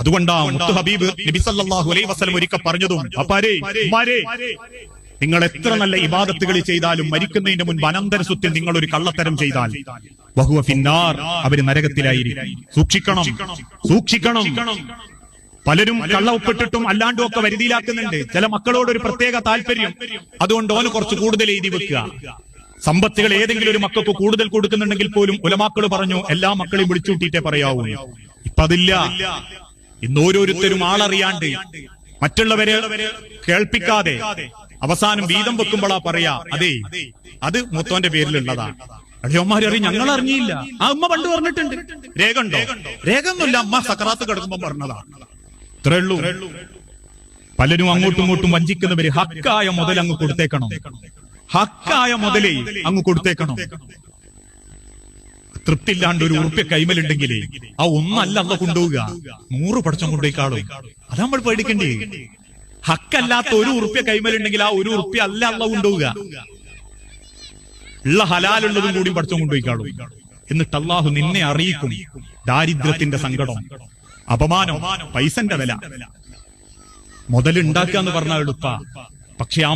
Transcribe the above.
അതുകൊണ്ടാണ് മുത്തു ഹബീബ് നബി സല്ലല്ലാഹു അലൈഹി വസല്ലം ഒരിക്കൽ പറഞ്ഞതും, അപ്പാരേ ഉമ്മാരേ, നിങ്ങൾ എത്ര നല്ല ഇബാദത്തുകൾ ചെയ്താലും മരിക്കുന്നതിന് മുൻപ് അനന്തര സ്വത്തിൽ നിങ്ങൾ ഒരു കള്ളത്തരം ചെയ്താൽ വഹുവ ഫിന്നാർ, അവര് നരകത്തിലായിരിക്കും. സൂക്ഷിക്കണം, സൂക്ഷിക്കണം. പലരും കള്ള ഒപ്പിട്ടിട്ടും അല്ലാണ്ടും ഒക്കെ വരുതിയിലാക്കുന്നുണ്ട്. ചില മക്കളോട് ഒരു പ്രത്യേക താല്പര്യം, അതുകൊണ്ട് ഓന് കുറച്ച് കൂടുതൽ എഴുതി വെക്കുക. സമ്പത്തുകൾ ഏതെങ്കിലും ഒരു മക്കൾക്ക് കൂടുതൽ കൊടുക്കുന്നുണ്ടെങ്കിൽ പോലും ഉലമാക്കൾ പറഞ്ഞു എല്ലാ മക്കളെയും വിളിച്ചുകൂട്ടിയിട്ടേ പറയാവൂ. ഇപ്പൊ അതില്ല. ഇന്ന് ഓരോരുത്തരും ആളറിയാണ്ട് മറ്റുള്ളവരെ കേൾപ്പിക്കാതെ അവസാനം വീതം വെക്കുമ്പോഴാ പറയാ, അതെ അത് മൂത്തോന്റെ പേരിലുള്ളതാണ്. അടിയന്മാര് അറിയും, ഞങ്ങൾ അറിഞ്ഞില്ല. ആ അമ്മ പണ്ട് പറഞ്ഞിട്ടുണ്ട്. രേഖ ഉണ്ടോ? രേഖ ഒന്നുമില്ല, അമ്മ സക്കറാത്ത് കിടക്കുമ്പോ പറഞ്ഞതാണ്. ഇത്രേ ഉള്ളൂ. പലരും അങ്ങോട്ടും ഇങ്ങോട്ടും വഞ്ചിക്കുന്നവര് ഹക്കായ മുതൽ അങ്ങ് കൊടുത്തേക്കണം. ഹക്കായ മുതലേ അങ്ങ് കൊടുത്തേക്കണം. തൃപ്തില്ലാണ്ട് ഒരു ഉറുപ്പ്യ കൈമലുണ്ടെങ്കിൽ ആ ഒന്നല്ല അല്ല കൊണ്ടുപോവുക, 100 പടച്ചം കൊണ്ടുപോയിക്കാളും. അത് നമ്മൾ പേടിക്കണ്ടേ? ഹക്കല്ലാത്ത ഒരു ഉറുപ്പ്യ കൈമലുണ്ടെങ്കിൽ ആ ഒരു ഉറുപ്പ്യ അല്ല അല്ല കൊണ്ടുപോവുക. ഉള്ള ഹലാലുള്ളതും കൂടി പടച്ചം കൊണ്ടുപോയിക്കാളും. എന്നിട്ട് അള്ളാഹു നിന്നെ അറിയിക്കും ദാരിദ്ര്യത്തിന്റെ സങ്കടം, അപമാനം, പൈസന്റെ വില. മുതലുണ്ടാക്കുക എന്ന് പറഞ്ഞാൽ എളുപ്പ, പക്ഷെ ആ